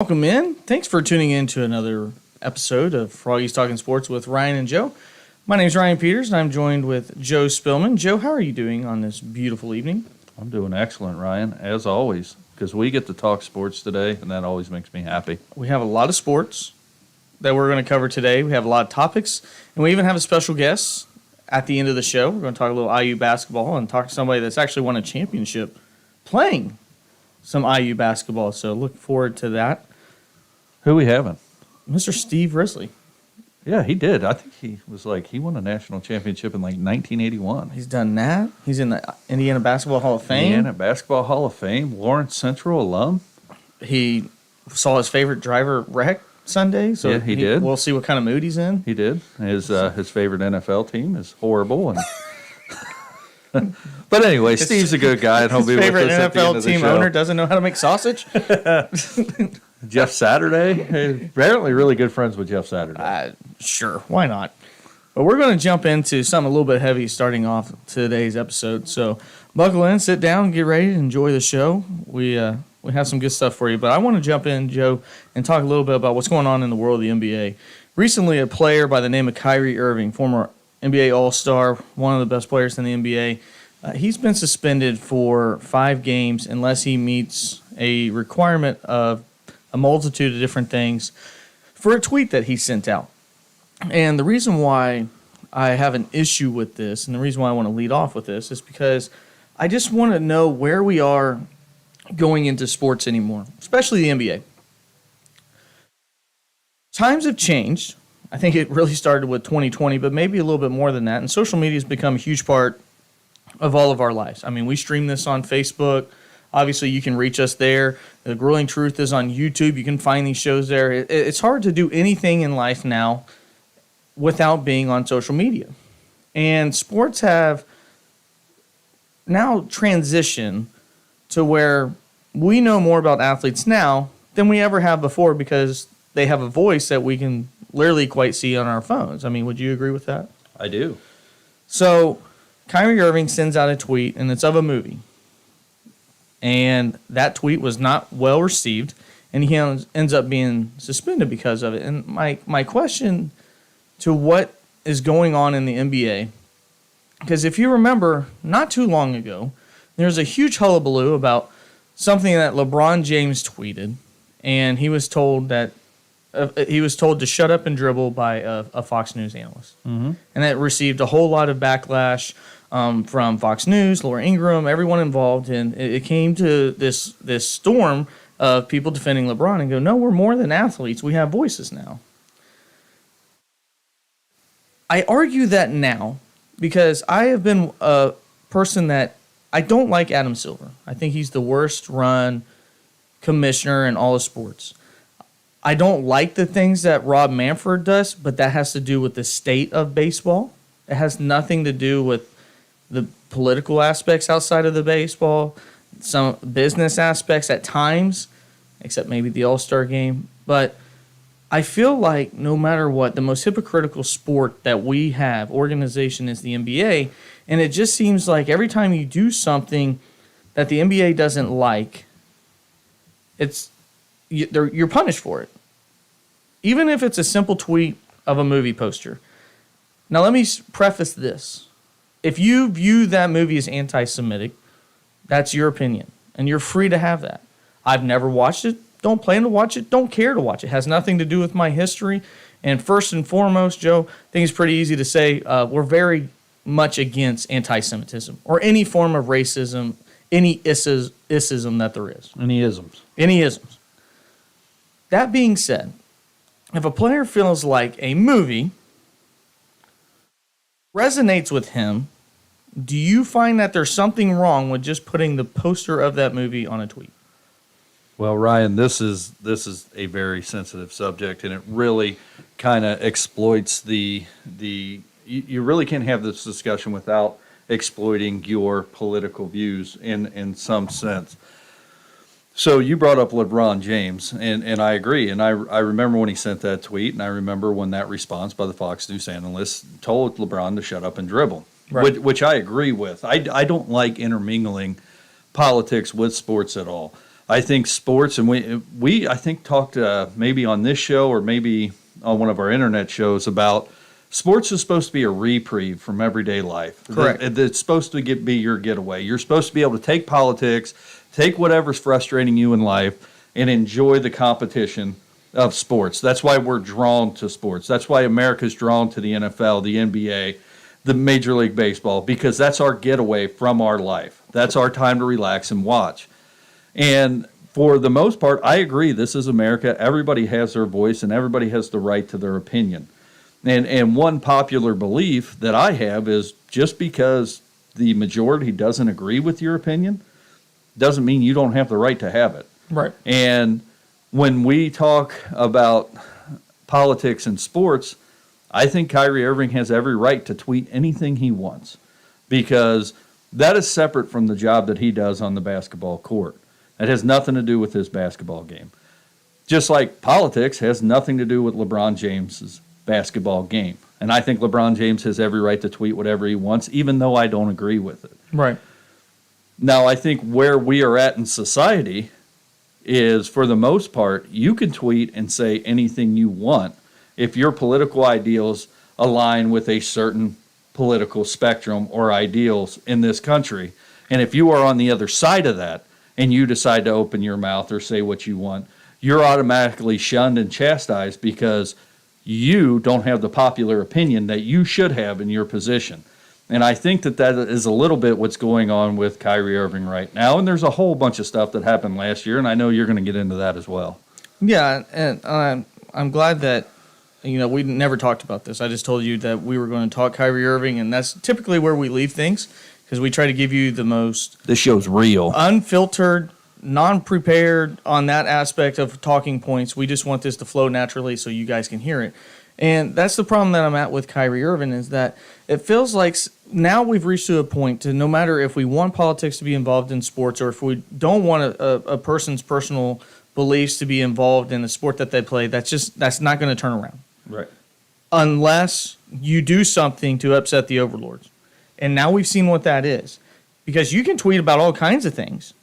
Welcome in. Thanks for tuning in to another episode of Froggy's Talking Sports with Ryan and Joe. My name is Ryan Peters, and I'm joined with Joe Spillman. Joe, how are you doing on this beautiful evening? I'm doing excellent, Ryan, as always, because we get to talk sports today, and that always makes me happy. We have a lot of sports that we're going to cover today. We have a lot of topics, and we even have a special guest at the end of the show. We're going to talk a little IU basketball and talk to somebody that's actually won a championship playing some IU basketball, so look forward to that. Who we having? Mr. Steve Risley. Yeah, he did. I think he won a national championship in 1981. He's done that. He's in the Indiana Basketball Hall of Fame. Indiana Basketball Hall of Fame, Lawrence Central alum. He saw his favorite driver wreck Sunday. So yeah, he did. We'll see what kind of mood he's in. He did. His favorite NFL team is horrible. And but anyway, Steve's a good guy, and he'll be with us favorite at the end NFL of the team show. owner doesn't know how to make sausage. Jeff Saturday, apparently really good friends with Jeff Saturday. Sure, why not? But we're going to jump into something a little bit heavy starting off today's episode. So buckle in, sit down, get ready to enjoy the show. We have some good stuff for you. But I want to jump in, Joe, and talk a little bit about what's going on in the world of the NBA. Recently, a player by the name of Kyrie Irving, former NBA All-Star, one of the best players in the NBA, he's been suspended for 5 games unless he meets a requirement of a multitude of different things for a tweet that he sent out. And the reason why I have an issue with this, and the reason why I want to lead off with this, is because I just want to know where we are going into sports anymore, especially the NBA. Times have changed. I think it really started with 2020, but maybe a little bit more than that. And social media has become a huge part of all of our lives. I mean, we stream this on Facebook. Obviously, you can reach us there. The Grueling Truth is on YouTube. You can find these shows there. It's hard to do anything in life now without being on social media. And sports have now transitioned to where we know more about athletes now than we ever have before because they have a voice that we can literally quite see on our phones. I mean, would you agree with that? I do. So Kyrie Irving sends out a tweet, and it's of a movie. And that tweet was not well received, and he ends up being suspended because of it. And my question to what is going on in the NBA, because if you remember, not too long ago, there was a huge hullabaloo about something that LeBron James tweeted, and he was told to shut up and dribble by a Fox News analyst. Mm-hmm. And that received a whole lot of backlash from Fox News, Laura Ingraham, everyone involved. And it came to this storm of people defending LeBron and go, no, we're more than athletes. We have voices now. I argue that now because I have been a person that I don't like Adam Silver. I think he's the worst run commissioner in all of sports. I don't like the things that Rob Manfred does, but that has to do with the state of baseball. It has nothing to do with the political aspects outside of the baseball, some business aspects at times, except maybe the All-Star game. But I feel like no matter what, the most hypocritical sport that we have, organization, is the NBA. And it just seems like every time you do something that the NBA doesn't like, you're punished for it. Even if it's a simple tweet of a movie poster. Now, let me preface this. If you view that movie as anti-Semitic, that's your opinion, and you're free to have that. I've never watched it, don't plan to watch it, don't care to watch it. It has nothing to do with my history. And first and foremost, Joe, I think it's pretty easy to say we're very much against anti-Semitism or any form of racism, any ism that there is. Any isms. Any isms. That being said, if a player feels like a movie resonates with him, do you find that there's something wrong with just putting the poster of that movie on a tweet? Well, Ryan, this is a very sensitive subject, and it really kind of exploits the. You really can't have this discussion without exploiting your political views in some sense. So you brought up LeBron James, and I agree. And I remember when he sent that tweet, and I remember when that response by the Fox News analyst told LeBron to shut up and dribble, right. which I agree with. I don't like intermingling politics with sports at all. I think sports, and we I think talked maybe on this show or maybe on one of our internet shows about sports is supposed to be a reprieve from everyday life. Correct. It's supposed to be your getaway. You're supposed to be able to take politics, take whatever's frustrating you in life, and enjoy the competition of sports. That's why we're drawn to sports. That's why America's drawn to the NFL, the NBA, the Major League Baseball, because that's our getaway from our life. That's our time to relax and watch. And for the most part, I agree. This is America. Everybody has their voice, and everybody has the right to their opinion. And one popular belief that I have is just because the majority doesn't agree with your opinion doesn't mean you don't have the right to have it. Right. And when we talk about politics and sports, I think Kyrie Irving has every right to tweet anything he wants because that is separate from the job that he does on the basketball court. It has nothing to do with his basketball game. Just like politics has nothing to do with LeBron James's basketball game. And I think LeBron James has every right to tweet whatever he wants, even though I don't agree with it. Right. Now, I think where we are at in society is, for the most part, you can tweet and say anything you want if your political ideals align with a certain political spectrum or ideals in this country. And if you are on the other side of that and you decide to open your mouth or say what you want, you're automatically shunned and chastised because you don't have the popular opinion that you should have in your position. And I think that is a little bit what's going on with Kyrie Irving right now. And there's a whole bunch of stuff that happened last year, and I know you're going to get into that as well. Yeah, and I'm glad that, we never talked about this. I just told you that we were going to talk Kyrie Irving, and that's typically where we leave things because we try to give you the most... This show's real. Unfiltered, non-prepared on that aspect of talking points. We just want this to flow naturally so you guys can hear it. And that's the problem that I'm at with Kyrie Irving is that it feels like now we've reached to a point to no matter if we want politics to be involved in sports or if we don't want a person's personal beliefs to be involved in the sport that they play, that's not going to turn around. Right. Unless you do something to upset the overlords. And now we've seen what that is. Because you can tweet about all kinds of things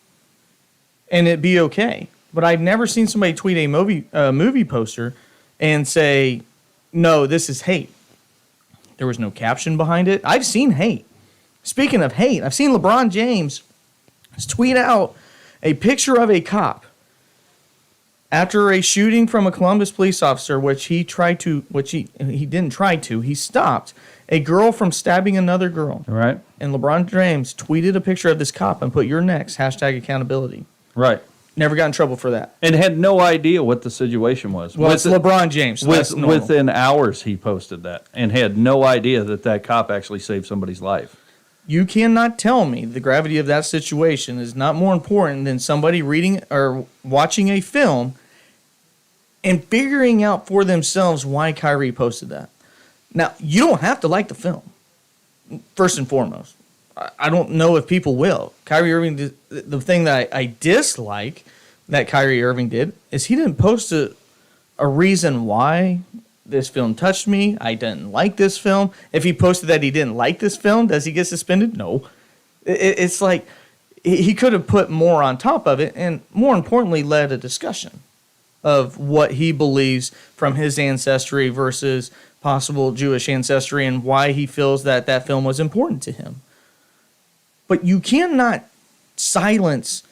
and it'd be okay. But I've never seen somebody tweet a movie poster and say, no, this is hate. There was no caption behind it. I've seen hate. Speaking of hate, I've seen LeBron James tweet out a picture of a cop after a shooting from a Columbus police officer, he stopped a girl from stabbing another girl. Right. And LeBron James tweeted a picture of this cop and put "You're next," #accountability. Right. Never got in trouble for that. And had no idea what the situation was. Well, it's LeBron James. So within hours, he posted that and had no idea that cop actually saved somebody's life. You cannot tell me the gravity of that situation is not more important than somebody reading or watching a film and figuring out for themselves why Kyrie posted that. Now, you don't have to like the film, first and foremost. I don't know if people will. Kyrie Irving, the thing that I dislike that Kyrie Irving did is he didn't post a reason why this film touched me. I didn't like this film. If he posted that he didn't like this film, does he get suspended? No. It's like he could have put more on top of it and, more importantly, led a discussion of what he believes from his ancestry versus possible Jewish ancestry and why he feels that film was important to him. But you cannot silence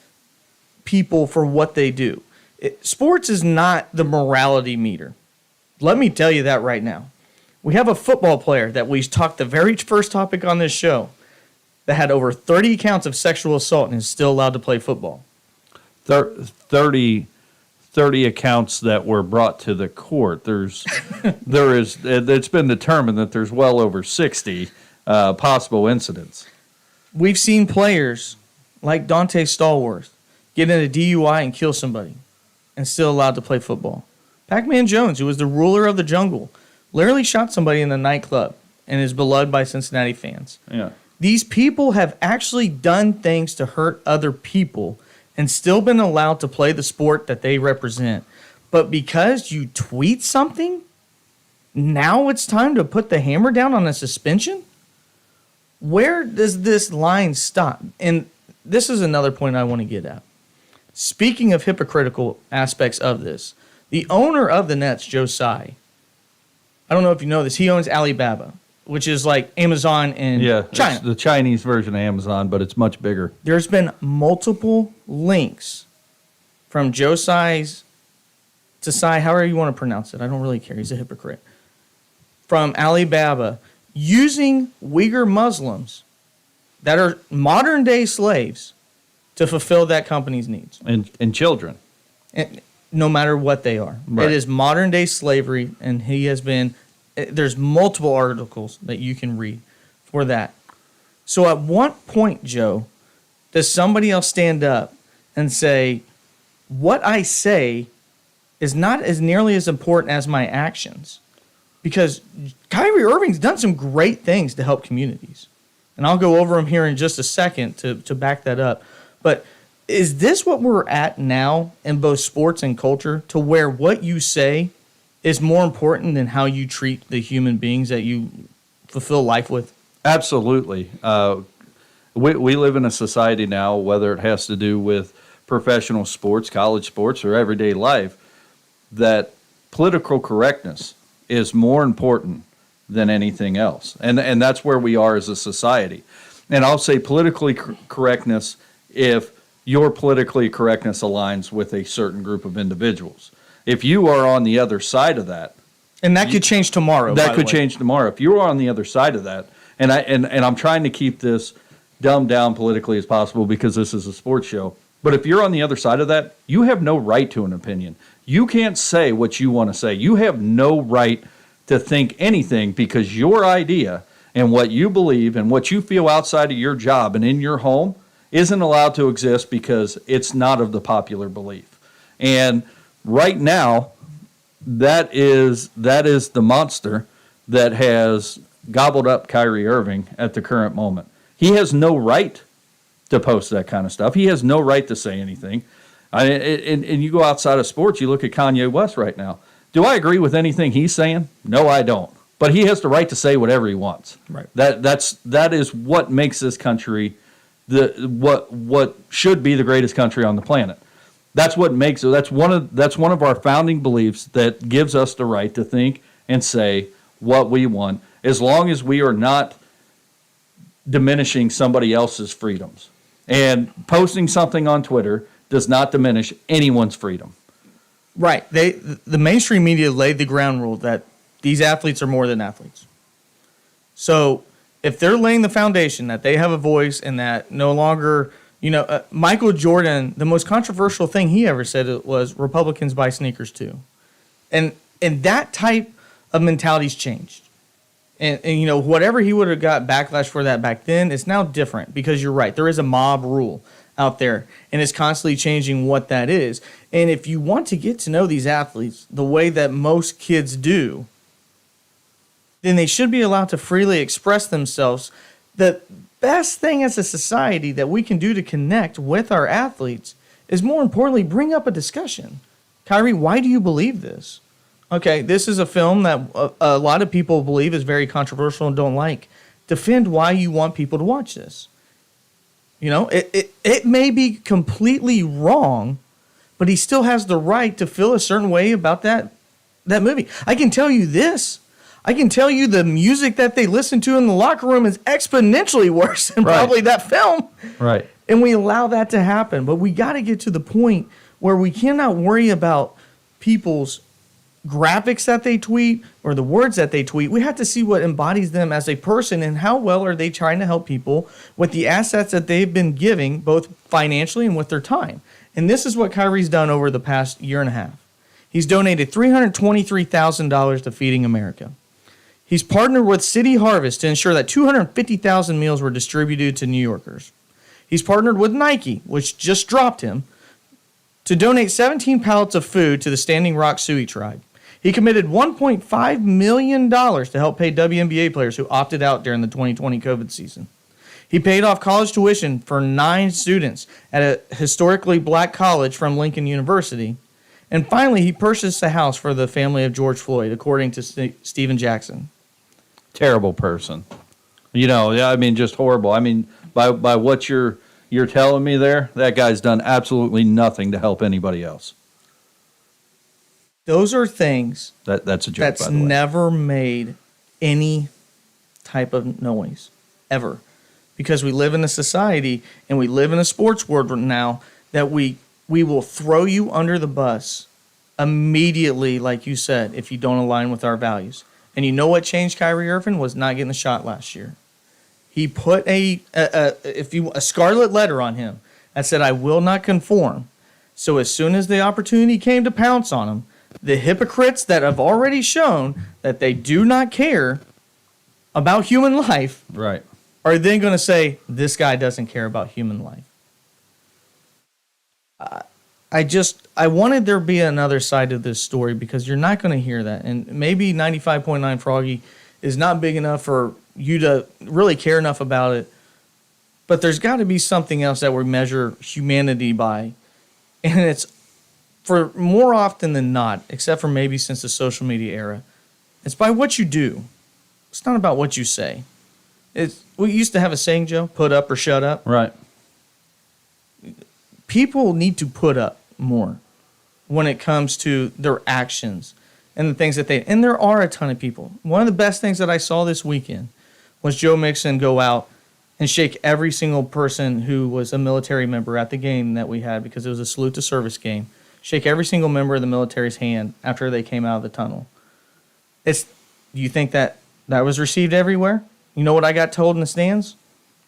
people for what they do. Sports is not the morality meter. Let me tell you that right now. We have a football player that we talked the very first topic on this show that had over 30 counts of sexual assault and is still allowed to play football. 30 accounts that were brought to the court. It's been determined that there's well over 60 possible incidents. We've seen players like Dante Stallworth get in a DUI and kill somebody and still allowed to play football. Pac-Man Jones, who was the ruler of the jungle, literally shot somebody in a nightclub and is beloved by Cincinnati fans. Yeah. These people have actually done things to hurt other people and still been allowed to play the sport that they represent. But because you tweet something, now it's time to put the hammer down on a suspension? Where does this line stop? And this is another point I want to get at. speaking of hypocritical aspects of this, the owner of the Nets, Joe Tsai, I don't know if you know this, he owns Alibaba, which is like Amazon in China. It's the Chinese version of Amazon, but it's much bigger. There's been multiple links from Joe Tsai's to Tsai, however you want to pronounce it. I don't really care. He's a hypocrite. From Alibaba using Uyghur Muslims that are modern day slaves to fulfill that company's needs. And children. And no matter what they are. Right. It is modern day slavery, and he has been, there's multiple articles that you can read for that. So at what point, Joe, does somebody else stand up and say, what I say is not as nearly as important as my actions? Because Kyrie Irving's done some great things to help communities. And I'll go over them here in just a second to back that up. But is this what we're at now in both sports and culture, to where what you say is more important than how you treat the human beings that you fulfill life with? Absolutely. We live in a society now, whether it has to do with professional sports, college sports, or everyday life, that political correctness is more important than anything else. And that's where we are as a society. And I'll say politically correctness if your politically correctness aligns with a certain group of individuals. If you are on the other side of that, and that could change tomorrow. That could change tomorrow. If you are on the other side of that, and I'm trying to keep this dumbed down politically as possible because this is a sports show, but if you're on the other side of that, you have no right to an opinion. You can't say what you want to say. You have no right to think anything, because your idea and what you believe and what you feel outside of your job and in your home isn't allowed to exist because it's not of the popular belief. And right now, that is the monster that has gobbled up Kyrie Irving at the current moment. He has no right to post that kind of stuff. He has no right to say anything. And you go outside of sports, you look at Kanye West right now. Do I agree with anything he's saying? No, I don't. But he has the right to say whatever he wants. Right. That is what makes this country what should be the greatest country on the planet. That's what makes it. That's one of our founding beliefs that gives us the right to think and say what we want, as long as we are not diminishing somebody else's freedoms. And posting something on Twitter does not diminish anyone's freedom. Right. The mainstream media laid the ground rule that these athletes are more than athletes. So if they're laying the foundation that they have a voice and that no longer, Michael Jordan, the most controversial thing he ever said was Republicans buy sneakers too. And that type of mentality's changed. And whatever he would have got backlash for that back then, it's now different, because you're right. There is a mob rule out there, and it's constantly changing what that is. And if you want to get to know these athletes the way that most kids do, then they should be allowed to freely express themselves. The best thing as a society that we can do to connect with our athletes is, more importantly, bring up a discussion. Kyrie, why do you believe this? Okay, this is a film that a lot of people believe is very controversial and don't like. Defend why you want people to watch this. It may be completely wrong, but he still has the right to feel a certain way about that movie. I can tell you this. I can tell you the music that they listen to in the locker room is exponentially worse than probably that film. Right. And we allow that to happen. But we got to get to the point where we cannot worry about people's graphics that they tweet or the words that they tweet. We have to see what embodies them as a person, and how well are they trying to help people with the assets that they've been giving, both financially and with their time. And this is what Kyrie's done over the past year and a half. He's donated $323,000 to Feeding America. He's partnered with City Harvest to ensure that 250,000 meals were distributed to New Yorkers. He's partnered with Nike, which just dropped him, to donate 17 pallets of food to the Standing Rock Sioux tribe. He committed $1.5 million to help pay WNBA players who opted out during the 2020 COVID season. He paid off college tuition for 9 students at a historically black college from Lincoln University. And finally, he purchased a house for the family of George Floyd, according to Stephen Jackson. Terrible person. Just horrible. I mean, by what you're You're telling me that guy's done absolutely nothing to help anybody else. Those are things That's a joke, that's by the way. never made any type of noise ever, because we live in a society and we live in a sports world now that we will throw you under the bus immediately, like you said, if you don't align with our values. And you know what changed Kyrie Irving was not getting the shot last year. He put a scarlet letter on him that said, "I will not conform." So as soon as the opportunity came to pounce on him, the hypocrites that have already shown that they do not care about human life, Right. are then going to say, "This guy doesn't care about human life." I wanted there to be another side to this story, because you're not going to hear that. And maybe 95.9 Froggy is not big enough for you to really care enough about it. But there's got to be something else that we measure humanity by. And it's, for more often than not, except for maybe since the social media era, it's by what you do. It's not about what you say. We used to have a saying, Joe, put up or shut up. Right. People need to put up more when it comes to their actions and the things that and there are a ton of people. One of the best things that I saw this weekend was Joe Mixon go out and shake every single person who was a military member at the game that we had, because it was a salute to service game. Shake every single member of the military's hand after they came out of the tunnel. Do you think that was received everywhere? You know what I got told in the stands?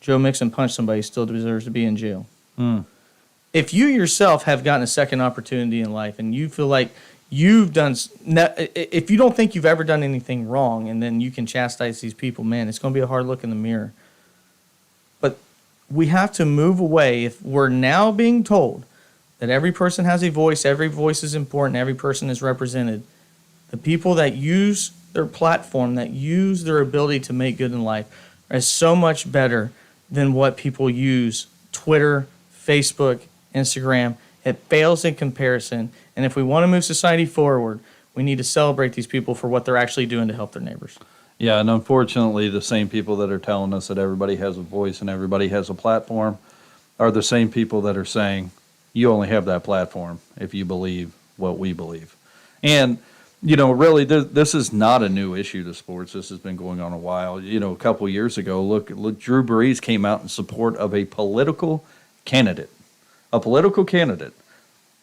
Joe Mixon punched somebody, still deserves to be in jail. If you yourself have gotten a second opportunity in life and you feel like you've done, if you don't think you've ever done anything wrong, and then you can chastise these people, man, it's going to be a hard look in the mirror. But we have to move away. If we're now being told that every person has a voice, every voice is important, every person is represented, the people that use their platform, that use their ability to make good in life, are so much better than what people use Twitter, Facebook, Instagram. It fails in comparison. And if we want to move society forward, we need to celebrate these people for what they're actually doing to help their neighbors. Yeah, and unfortunately, the same people that are telling us that everybody has a voice and everybody has a platform are the same people that are saying, you only have that platform if you believe what we believe. And, really, this is not a new issue to sports. This has been going on a while. A couple years ago, look, Drew Brees came out in support of a political candidate.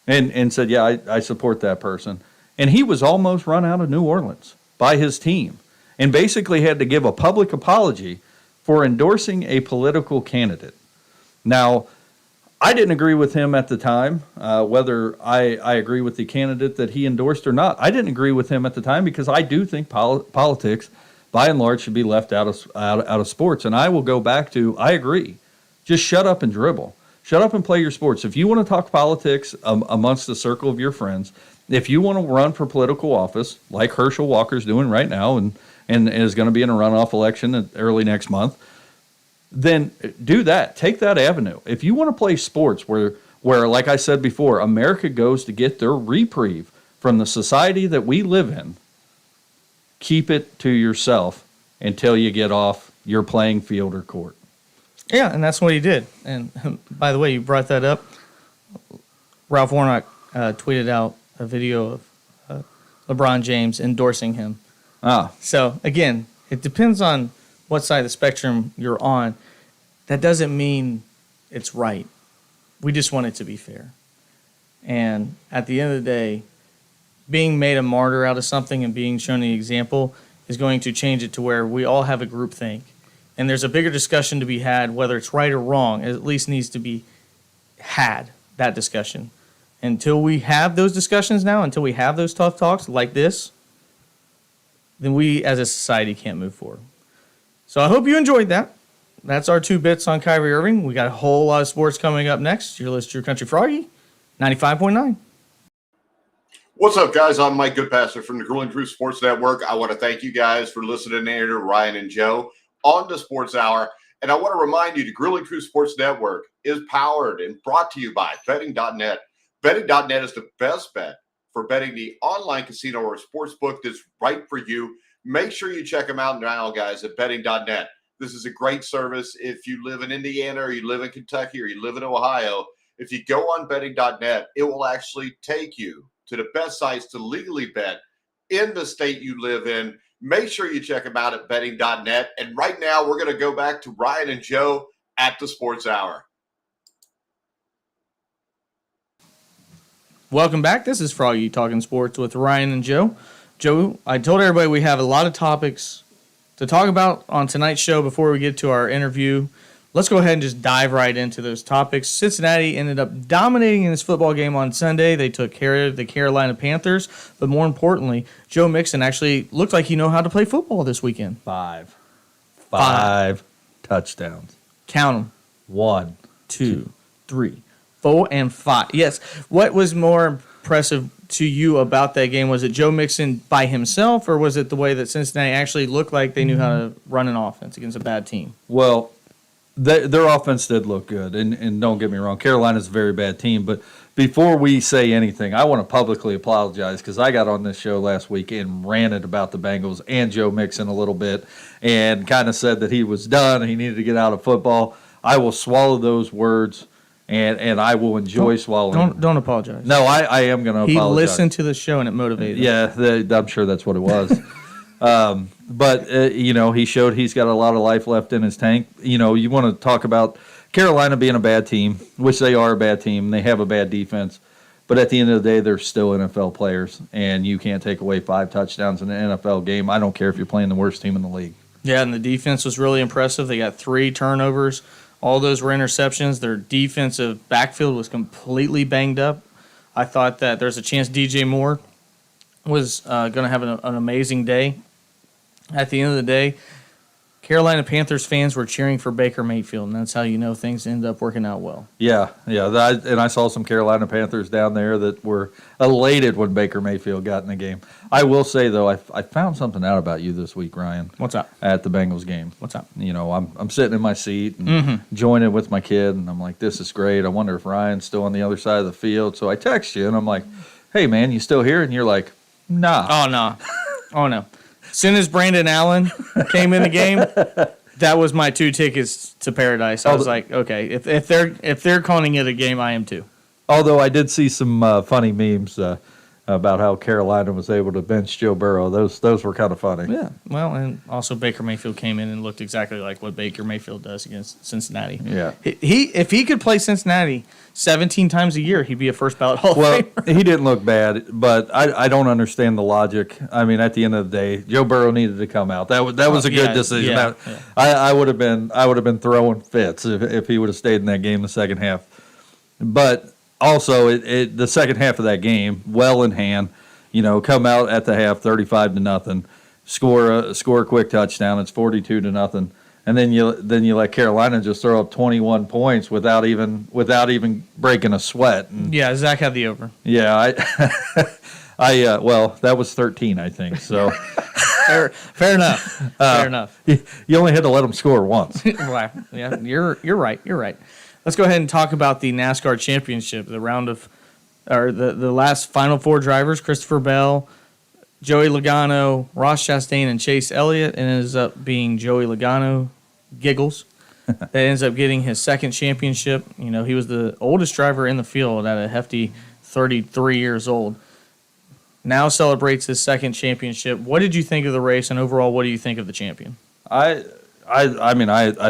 And said, yeah, I support that person. And he was almost run out of New Orleans by his team, and basically had to give a public apology for endorsing a political candidate. Now, I didn't agree with him at the time, whether I agree with the candidate that he endorsed or not. I didn't agree with him at the time because I do think politics, by and large, should be left out of sports. And I will go back to, I agree. Just shut up and dribble. Shut up and play your sports. If you want to talk politics amongst the circle of your friends, if you want to run for political office, like Herschel Walker's doing right now and is going to be in a runoff election early next month, then do that. Take that avenue. If you want to play sports where, like I said before, America goes to get their reprieve from the society that we live in, keep it to yourself until you get off your playing field or court. Yeah, and that's what he did. And by the way, you brought that up. Ralph Warnock tweeted out a video of LeBron James endorsing him. So, again, it depends on what side of the spectrum you're on. That doesn't mean it's right. We just want it to be fair. And at the end of the day, being made a martyr out of something and being shown an example is going to change it to where we all have a group think. And there's a bigger discussion to be had, whether it's right or wrong. It at least needs to be had, that discussion. Until we have those discussions now, until we have those tough talks like this, then we as a society can't move forward. So I hope you enjoyed that. That's our 2 bits on Kyrie Irving. We got a whole lot of sports coming up next. You're listening to Your Country Froggy, 95.9. What's up, guys? I'm Mike Goodpasser from the Grueling Truth Sports Network. I want to thank you guys for listening in to Ryan and Joe on the Sports Hour. And I want to remind you, the Grueling Truth Sports Network is powered and brought to you by betting.net. Betting.net is the best bet for betting the online casino or sports book that's right for you. Make sure you check them out now, guys, at betting.net. This is a great service. If you live in Indiana or you live in Kentucky or you live in Ohio, if you go on betting.net, it will actually take you to the best sites to legally bet in the state you live in. Make sure you check them out at betting.net. And right now, we're going to go back to Ryan and Joe at the Sports Hour. Welcome back. This is Froggy Talking Sports with Ryan and Joe. Joe, I told everybody we have a lot of topics to talk about on tonight's show before we get to our interview. Let's go ahead and just dive right into those topics. Cincinnati ended up dominating in this football game on Sunday. They took care of the Carolina Panthers, but more importantly, Joe Mixon actually looked like he knew how to play football this weekend. Five touchdowns. Count them. 1, 2, 3, 4, and 5. Yes. What was more impressive to you about that game? Was it Joe Mixon by himself, or was it the way that Cincinnati actually looked like they knew how to run an offense against a bad team? Well, their offense did look good, and don't get me wrong, Carolina's a very bad team. But before we say anything, I want to publicly apologize because I got on this show last week and ranted about the Bengals and Joe Mixon a little bit and kind of said that he was done and he needed to get out of football. I will swallow those words, and I will enjoy swallowing. Don't apologize. No, I am going to apologize. He listened to the show and it motivated him. Yeah, I'm sure that's what it was. But he showed he's got a lot of life left in his tank. You want to talk about Carolina being a bad team, which they are a bad team. They have a bad defense. But at the end of the day, they're still NFL players, and you can't take away 5 touchdowns in an NFL game. I don't care if you're playing the worst team in the league. Yeah, and the defense was really impressive. They got 3 turnovers. All those were interceptions. Their defensive backfield was completely banged up. I thought that there's a chance DJ Moore was going to have an amazing day. At the end of the day, Carolina Panthers fans were cheering for Baker Mayfield, and that's how you know things end up working out well. Yeah. And I saw some Carolina Panthers down there that were elated when Baker Mayfield got in the game. I will say, though, I found something out about you this week, Ryan. What's up? At the Bengals game. What's up? I'm sitting in my seat and joining with my kid, and I'm like, this is great. I wonder if Ryan's still on the other side of the field. So I text you, and I'm like, hey, man, you still here? And you're like, nah. Oh, no. Oh, no. As soon as Brandon Allen came in the game, that was my 2 tickets to paradise. I was like, okay, if they're calling it a game, I am too. Although I did see some funny memes about how Carolina was able to bench Joe Burrow. Those were kind of funny. Yeah. Well, and also Baker Mayfield came in and looked exactly like what Baker Mayfield does against Cincinnati. Yeah. If he could play Cincinnati 17 times a year, he'd be a first ballot Hall of Famer. He didn't look bad, but I don't understand the logic. I mean, at the end of the day, Joe Burrow needed to come out. That was a good decision. Yeah. I would have been throwing fits if he would have stayed in that game the second half. But also, the second half of that game, well in hand, come out at the half 35-0, score a quick touchdown. It's 42-0. And then you let Carolina just throw up 21 points without even breaking a sweat. And yeah, Zach had the over. Yeah, well, that was 13, I think. So fair enough. Fair enough. You only had to let them score once. Well, yeah, you're right. You're right. Let's go ahead and talk about the NASCAR Championship, the last Final 4 drivers: Christopher Bell, Joey Logano, Ross Chastain, and Chase Elliott. And it ends up being Joey Logano, Giggles, that ends up getting his second championship. He was the oldest driver in the field at a hefty 33 years old. Now celebrates his second championship. What did you think of the race, and overall, what do you think of the champion? I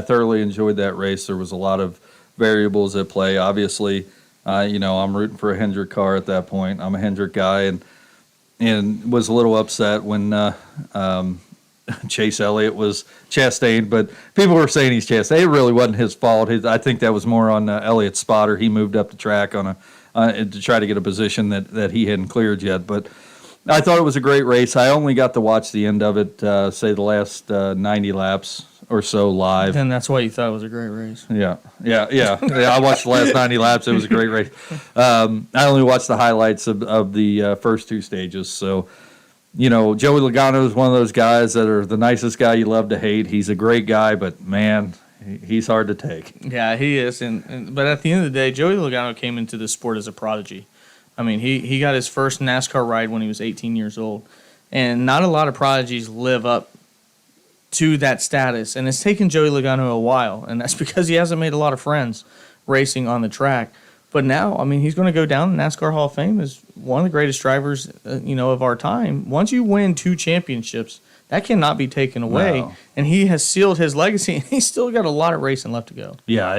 thoroughly enjoyed that race. There was a lot of variables at play. Obviously, I'm rooting for a Hendrick car at that point. I'm a Hendrick guy, and was a little upset when Chase Elliott was Chastain, but people were saying he's Chastain. It really wasn't his fault. I think that was more on Elliott's spotter. He moved up the track to try to get a position that he hadn't cleared yet. But I thought it was a great race. I only got to watch the end of it, say the last 90 laps or so live. And that's why you thought it was a great race. Yeah. I watched the last 90 laps. It was a great race. I only watched the highlights of the first 2 stages. So, Joey Logano is one of those guys that are the nicest guy you love to hate. He's a great guy, but man, he's hard to take. Yeah, he is. But at the end of the day, Joey Logano came into this sport as a prodigy. I mean, he got his first NASCAR ride when he was 18 years old. And not a lot of prodigies live up to that status. And it's taken Joey Logano a while, and that's because he hasn't made a lot of friends racing on the track. But now, I mean, he's going to go down in NASCAR Hall of Fame as one of the greatest drivers, of our time. Once you win 2 championships, that cannot be taken away. No. And he has sealed his legacy, and he's still got a lot of racing left to go. Yeah,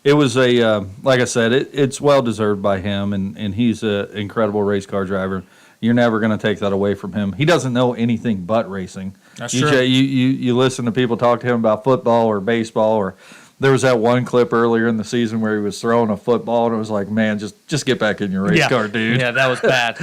it was like I said, it's well deserved by him, and he's an incredible race car driver. You're never going to take that away from him. He doesn't know anything but racing. That's true. true. You listen to people talk to him about football or baseball, or there was that one clip earlier in the season where he was throwing a football, and it was like, man, just get back in your race car, dude. Yeah, that was bad.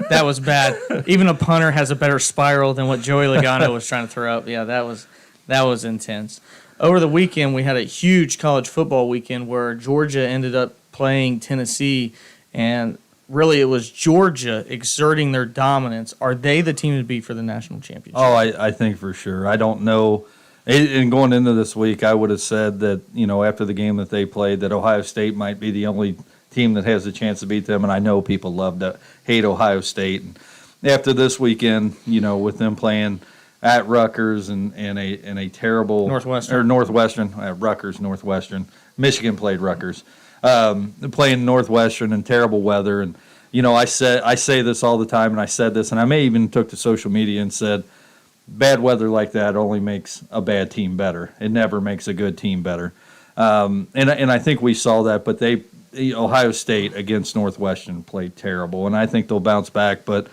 That was bad. Even a punter has a better spiral than what Joey Logano was trying to throw up. Yeah, that was intense. Over the weekend, we had a huge college football weekend where Georgia ended up playing Tennessee, and really it was Georgia exerting their dominance. Are they the team to beat for the national championship? Oh, I think for sure. I don't know. And going into this week, I would have said that, after the game that they played, that Ohio State might be the only team that has a chance to beat them. And I know people love to hate Ohio State. And after this weekend, with them playing at Rutgers and a terrible Northwestern, Rutgers, Northwestern. Michigan played Rutgers. Playing Northwestern in terrible weather. And, I say this all the time, and I said this, and I may even took to social media and said, bad weather like that only makes a bad team better. It never makes a good team better. And I think we saw that, but Ohio State against Northwestern played terrible, and I think they'll bounce back. But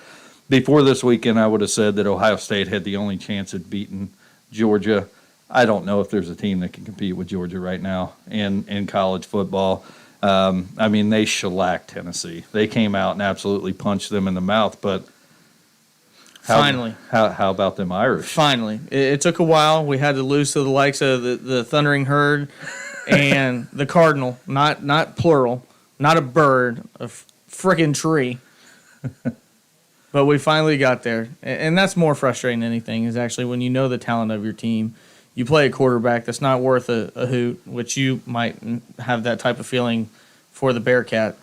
before this weekend, I would have said that Ohio State had the only chance at beating Georgia. I don't know if there's a team that can compete with Georgia right now in college football. They shellacked Tennessee. They came out and absolutely punched them in the mouth, but Finally. How about them Irish? Finally. It took a while. We had to lose to the likes of the Thundering Herd and the Cardinal, not plural, not a bird, a frickin' tree. But we finally got there. And that's more frustrating than anything, is actually when you know the talent of your team. You play a quarterback that's not worth a hoot, which you might have that type of feeling for the Bearcat.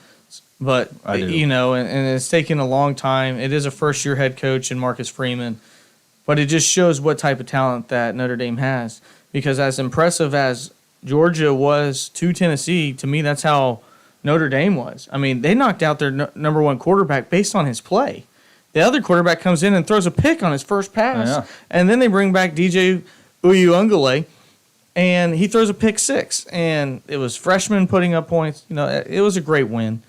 But, I do. And it's taken a long time. It is a first-year head coach in Marcus Freeman. But it just shows what type of talent that Notre Dame has. Because as impressive as Georgia was to Tennessee, to me, that's how Notre Dame was. I mean, they knocked out their number one quarterback based on his play. The other quarterback comes in and throws a pick on his first pass. Yeah. And then they bring back DJ Uyuungale, and he throws a pick 6. And it was freshmen putting up points. It was a great win.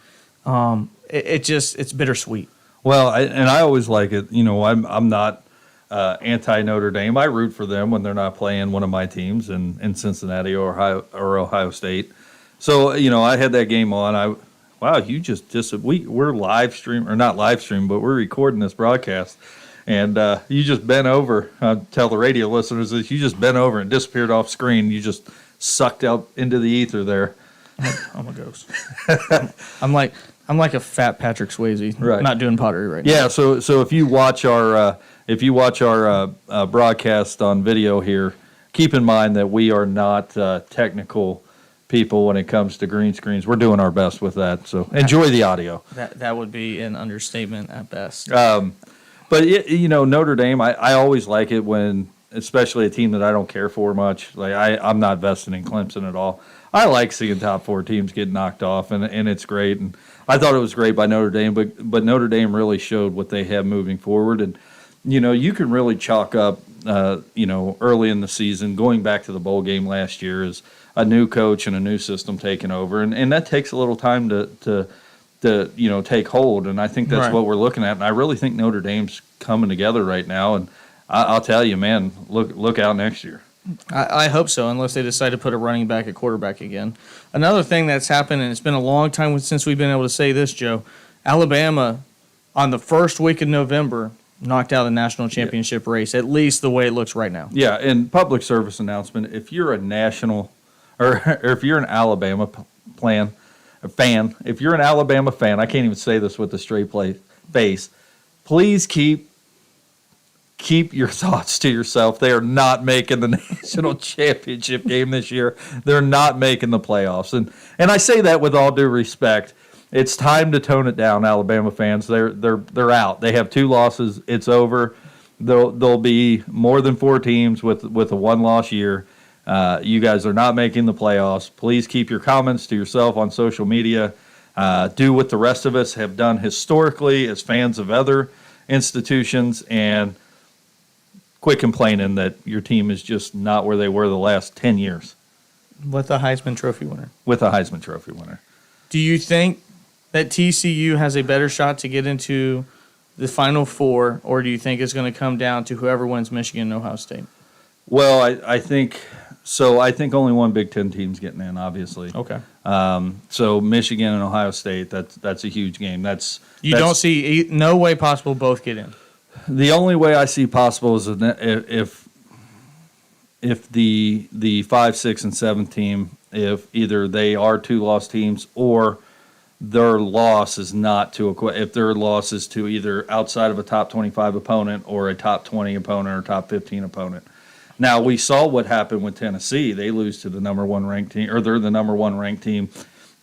It's bittersweet. Well, I always like it. I'm not anti Notre Dame. I root for them when they're not playing one of my teams in Cincinnati or Ohio State. So I had that game on. We're live stream, or not live stream, but we're recording this broadcast, and you just bent over. Tell the radio listeners that you just bent over and disappeared off screen. You just sucked out into the ether there. I'm a ghost. I'm like a fat Patrick Swayze, Right. Not doing pottery right now. Yeah, so if you watch our broadcast on video here, keep in mind that we are not technical people when it comes to green screens. We're doing our best with that, so enjoy the audio. That would be an understatement at best. But Notre Dame, I always like it when, especially a team that I don't care for much. Like I'm not vested in Clemson at all. I like seeing top 4 teams get knocked off, and it's great. And I thought it was great by Notre Dame, but Notre Dame really showed what they have moving forward. And, you can really chalk up, early in the season, going back to the bowl game last year, is a new coach and a new system taking over. And that takes a little time to take hold. And I think that's right. what we're looking at. And I really think Notre Dame's coming together right now. And I'll tell you, man, look out next year. I hope so, unless they decide to put a running back at quarterback again. Another thing that's happened, and it's been a long time since we've been able to say this, Joe, Alabama, on the first week of November, knocked out the national championship race, at least the way it looks right now. Yeah, and public service announcement, if you're a national, or if you're an Alabama fan, if you're an Alabama fan, I can't even say this with a straight face, please keep your thoughts to yourself. They are not making the national championship game this year. They're not making the playoffs. And I say that with all due respect. It's time to tone it down, Alabama fans. They're out. They have 2 losses. It's over. there'll be more than 4 teams with a one-loss year. You guys are not making the playoffs. Please keep your comments to yourself on social media. Do what the rest of us have done historically as fans of other institutions, and quit complaining that your team is just not where they were the last 10 years. With a Heisman Trophy winner. With a Heisman Trophy winner. Do you think that TCU has a better shot to get into the Final Four, or do you think it's going to come down to whoever wins Michigan and Ohio State? Well, I think so. I think only one Big Ten team's getting in, obviously. Okay. So Michigan and Ohio State, that's a huge game. Don't see no way possible both get in. The only way I see possible is if the 5, 6, and 7 team, if either they are 2-loss teams or their loss is not to if their loss is to either outside of a top 25 opponent or a top 20 opponent or top 15 opponent. Now, we saw what happened with Tennessee. They lose to the number 1 ranked team, or they're the number 1 ranked team,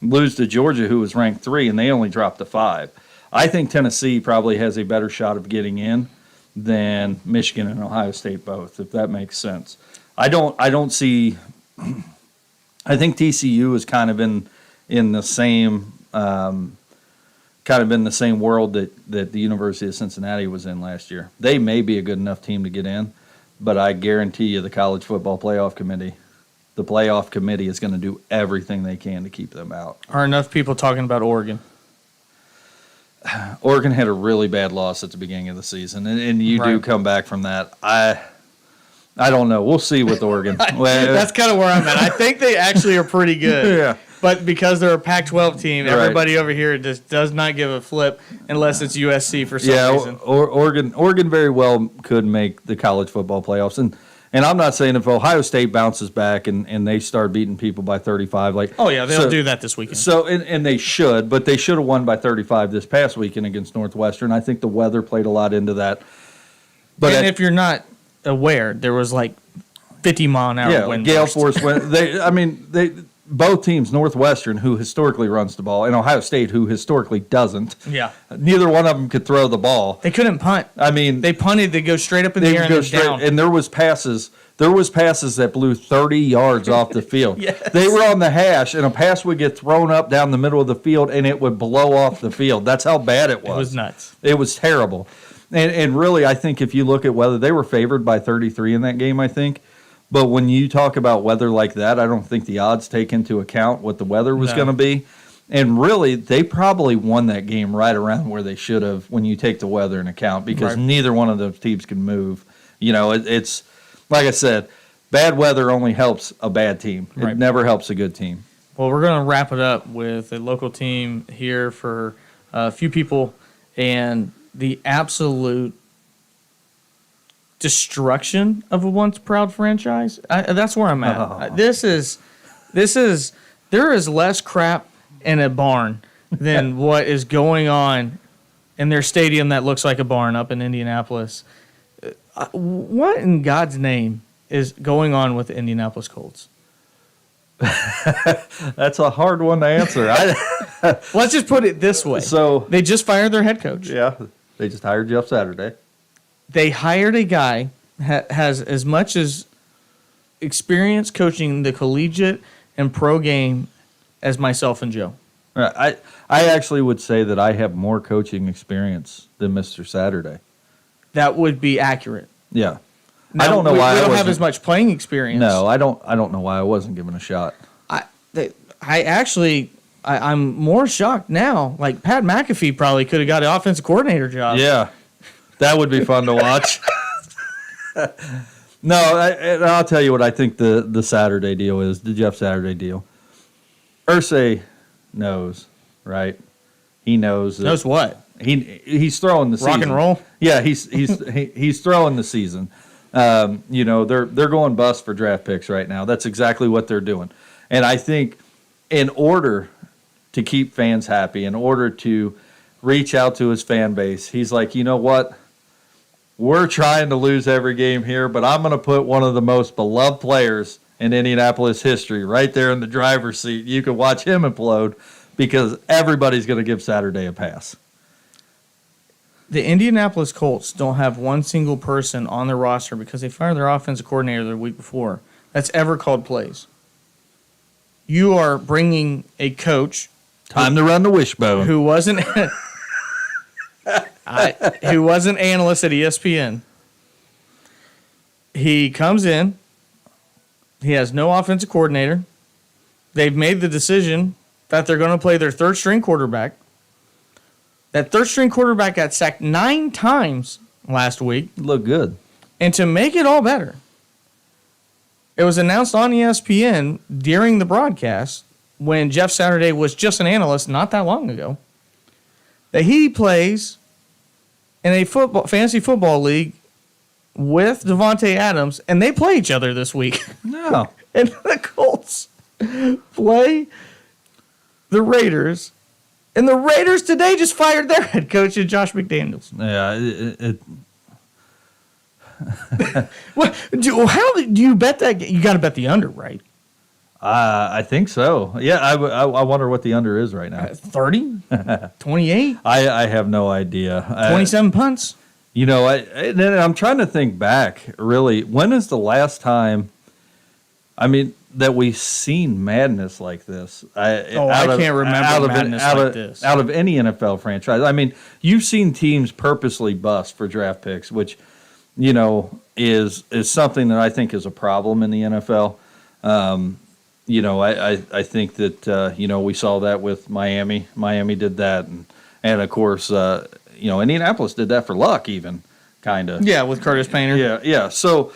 lose to Georgia, who was ranked 3, and they only dropped to 5. I think Tennessee probably has a better shot of getting in than Michigan and Ohio State both, if that makes sense. I don't see. I think TCU is kind of in the same world that the University of Cincinnati was in last year. They may be a good enough team to get in, but I guarantee you the College Football Playoff Committee, is going to do everything they can to keep them out. Are enough people talking about Oregon? Oregon had a really bad loss at the beginning of the season, and you do come back from that. I don't know. We'll see with Oregon. That's kind of where I'm at. I think they actually are pretty good. Yeah. But because they're a Pac-12 team, everybody over here just does not give a flip unless it's USC for some reason. Oregon very well could make the college football playoffs. And I'm not saying if Ohio State bounces back and they start beating people by 35. They'll do that this weekend. So and they should, but they should have won by 35 this past weekend against Northwestern. I think the weather played a lot into that. But if you're not aware, there was 50-mile-an-hour wind. Gale force wind. Both teams, Northwestern, who historically runs the ball, and Ohio State, who historically doesn't. Yeah. Neither one of them could throw the ball. They couldn't punt. They punted. They go straight up in the air and then down. And there was passes that blew 30 yards off the field. Yes. They were on the hash, and a pass would get thrown up down the middle of the field, and it would blow off the field. That's how bad it was. It was nuts. It was terrible. And really, I think if you look at weather, they were favored by 33 in that game, I think. But when you talk about weather like that, I don't think the odds take into account what the weather was going to be. And really, they probably won that game right around where they should have when you take the weather in account, because neither one of those teams can move. It's like I said, bad weather only helps a bad team. It never helps a good team. Well, we're going to wrap it up with a local team here for a few people and the absolute destruction of a once proud franchise. That's where I'm at. There is less crap in a barn than what is going on in their stadium that looks like a barn up in Indianapolis. What in God's name is going on with the Indianapolis Colts? That's a hard one to answer. Let's just put it this way. So they just fired their head coach. Yeah, they just hired Jeff Saturday. They hired a guy has as much as experience coaching the collegiate and pro game as myself and Joe. I actually would say that I have more coaching experience than Mr. Saturday. That would be accurate. Yeah. Now, I don't know why we don't have as much playing experience. No, I don't know why I wasn't given a shot. I'm more shocked now. Pat McAfee probably could have got an offensive coordinator job. Yeah. That would be fun to watch. No, I'll tell you what I think the Saturday deal is, the Jeff Saturday deal. Irsay knows, right? He knows. Knows what? He's throwing the season. Rock and roll? Yeah, he's throwing the season. They're going bust for draft picks right now. That's exactly what they're doing. And I think in order to keep fans happy, in order to reach out to his fan base, he's like, you know what? We're trying to lose every game here, but I'm going to put one of the most beloved players in Indianapolis history right there in the driver's seat. You can watch him implode because everybody's going to give Saturday a pass. the Indianapolis Colts don't have one single person on their roster because they fired their offensive coordinator the week before that's ever called plays. You are bringing a coach. Time to run the wishbone. Who wasn't who was an analyst at ESPN. He comes in. He has no offensive coordinator. They've made the decision that they're going to play their third-string quarterback. That third-string quarterback got sacked 9 times last week. Look good. And to make it all better, it was announced on ESPN during the broadcast when Jeff Saturday was just an analyst not that long ago that he plays in a fantasy football league with Devontae Adams, and they play each other this week. No. And the Colts play the Raiders, and the Raiders today just fired their head coach, Josh McDaniels. Yeah. How do you bet that? You got to bet the under, right? I think so. Yeah, I wonder what the under is right now. 30? 28? I have no idea. 27 punts? You know, I'm trying to think back, really. When is the last time, that we've seen madness like this? I can't remember madness like this. Out of any NFL franchise. You've seen teams purposely bust for draft picks, which, is something that I think is a problem in the NFL. I think that, we saw that with Miami. Miami did that. And of course, Indianapolis did that for luck even, kind of. Yeah, with Curtis Painter. Yeah. So,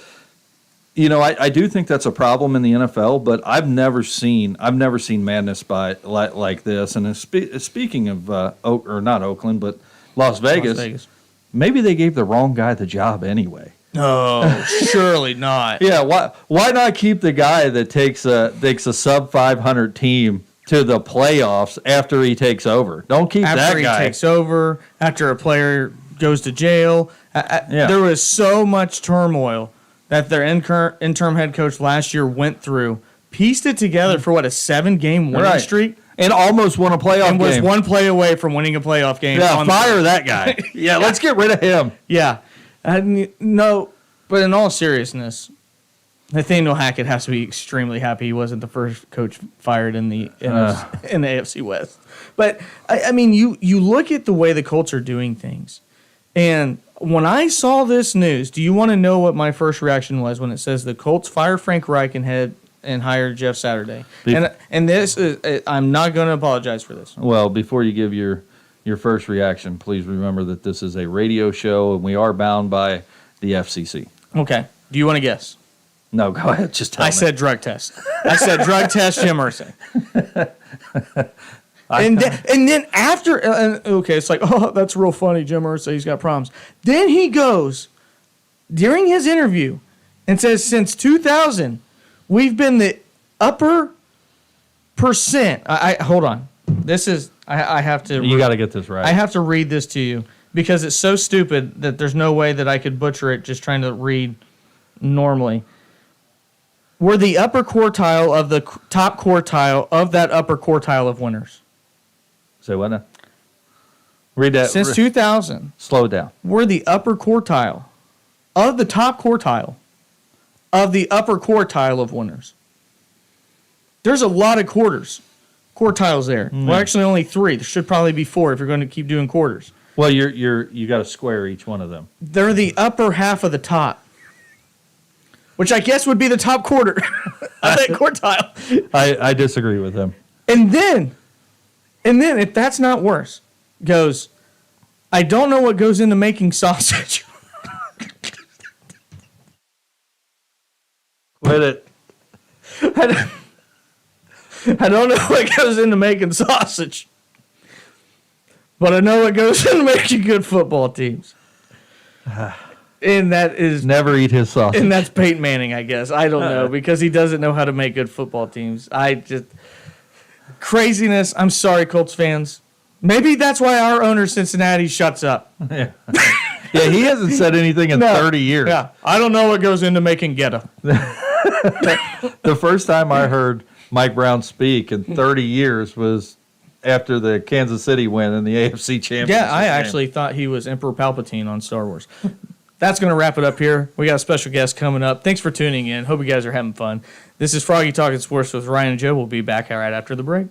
I do think that's a problem in the NFL, but I've never seen madness like this. And speaking of, not Oakland, but Las Vegas, maybe they gave the wrong guy the job anyway. No, surely not. Yeah, why not keep the guy that takes a sub 500 team to the playoffs after he takes over? Don't keep that guy. After he takes over, after a player goes to jail. Yeah. There was so much turmoil that their interim head coach last year went through, pieced it together for, a 7-game winning streak? And almost won a playoff game. And was one play away from winning a playoff game. Yeah, fire that guy. Yeah, let's get rid of him. Yeah. No, but in all seriousness, Nathaniel Hackett has to be extremely happy he wasn't the first coach fired in the AFC West. But, you look at the way the Colts are doing things, and when I saw this news, do you want to know what my first reaction was when it says the Colts fire Frank Reich and hire Jeff Saturday? And this is, I'm not going to apologize for this. Well, before you give your first reaction, please remember that this is a radio show and we are bound by the FCC. Okay. Do you want to guess? No, go ahead. Just tell me. I said drug test. I said drug test Jim Irsay. And then after, it's like, oh, that's real funny, Jim Irsay, he's got problems. Then he goes, during his interview, and says, since 2000, we've been the upper percent. Hold on. This is, I have to. You got to get this right. I have to read this to you because it's so stupid that there's no way that I could butcher it just trying to read normally. We're the upper quartile of the top quartile of that upper quartile of winners. Say what now? Read that. Since 2000. Slow down. We're the upper quartile of the top quartile of the upper quartile of winners. There's a lot of quartiles there. Mm. Well, actually only 3. There should probably be 4 if you're going to keep doing quarters. Well, you got to square each one of them. They're the upper half of the top, which I guess would be the top quarter of that quartile. I disagree with him. And then, if that's not worse, goes, I don't know what goes into making sausage. Quit it. I don't know what goes into making sausage, but I know what goes into making good football teams. And that is never eat his sausage. And that's Peyton Manning, I guess. I don't know because he doesn't know how to make good football teams. Craziness. I'm sorry, Colts fans. Maybe that's why our owner, Cincinnati, shuts up. Yeah, he hasn't said anything in 30 years. Yeah, I don't know what goes into making ghetto. The first time I heard Mike Brown speak in 30 years was after the Kansas City win in the AFC Championship. Yeah, I game. actually thought he was Emperor Palpatine on Star Wars. That's going to wrap it up here. We got a special guest coming up. Thanks for tuning in. Hope you guys are having fun. This is Froggy Talking Sports with Ryan and Joe. We'll be back right after the break.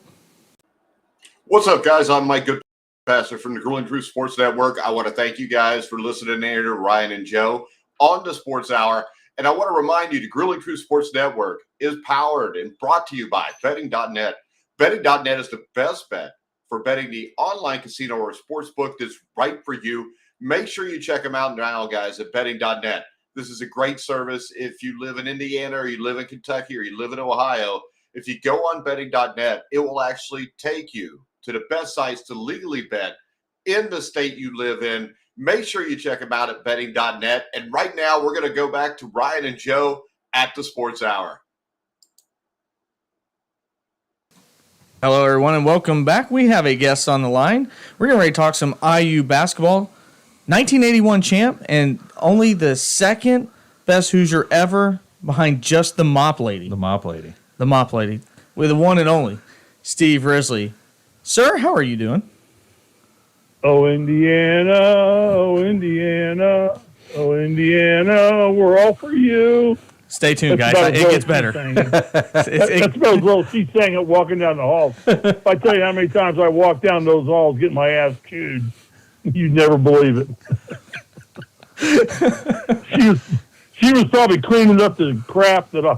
What's up, guys? I'm Mike Goodpasser from the Grueling Truth Sports Network. I want to thank you guys for listening here to Ryan and Joe on the Sports Hour. And I want to remind you, the Grueling Truth Sports Network is powered and brought to you by betting.net. Betting.net is the best bet for betting the online casino or sports book that's right for you. Make sure you check them out now, guys, at betting.net. This is a great service. If you live in Indiana or you live in Kentucky or you live in Ohio, if you go on betting.net, it will actually take you to the best sites to legally bet in the state you live in. Make sure you check them out at betting.net. And right now, we're going to go back to Ryan and Joe at the Sports Hour. Hello, everyone, and welcome back. We have a guest on the line. We're getting ready to talk some IU basketball. 1981 champ and only the second best Hoosier ever behind just the Mop Lady. The Mop Lady. The Mop Lady. With the one and only Steve Risley. Sir, how are you doing? Oh, Indiana, oh, Indiana, oh, Indiana, we're all for you. Stay tuned, guys. It gets better. That's about as well as she sang it walking down the halls. If I tell you how many times I walked down those halls getting my ass chewed, you'd never believe it. She was probably cleaning up the crap that I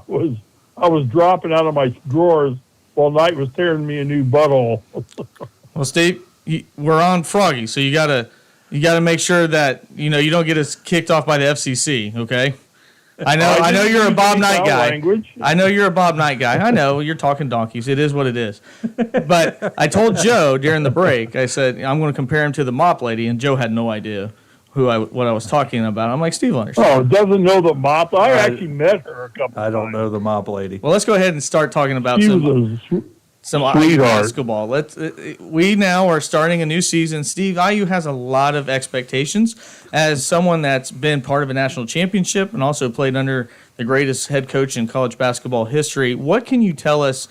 was dropping out of my drawers while Knight was tearing me a new butthole. Well, Steve, we're on Froggy, so you gotta make sure that you don't get us kicked off by the FCC. Okay. I know you're a Bob Knight guy. Language. I know you're a Bob Knight guy. I know you're talking donkeys. It is what it is. But I told Joe during the break, I said I'm going to compare him to the Mop Lady, and Joe had no idea what I was talking about. I'm like, Steve will understand. Oh, doesn't know the Mop. I actually met her a couple. I don't know the Mop Lady. Well, let's go ahead and start talking about She some was IU sweetheart. basketball. We now are starting a new season. Steve, IU has a lot of expectations as someone that's been part of a national championship and also played under the greatest head coach in college basketball history. What can you tell us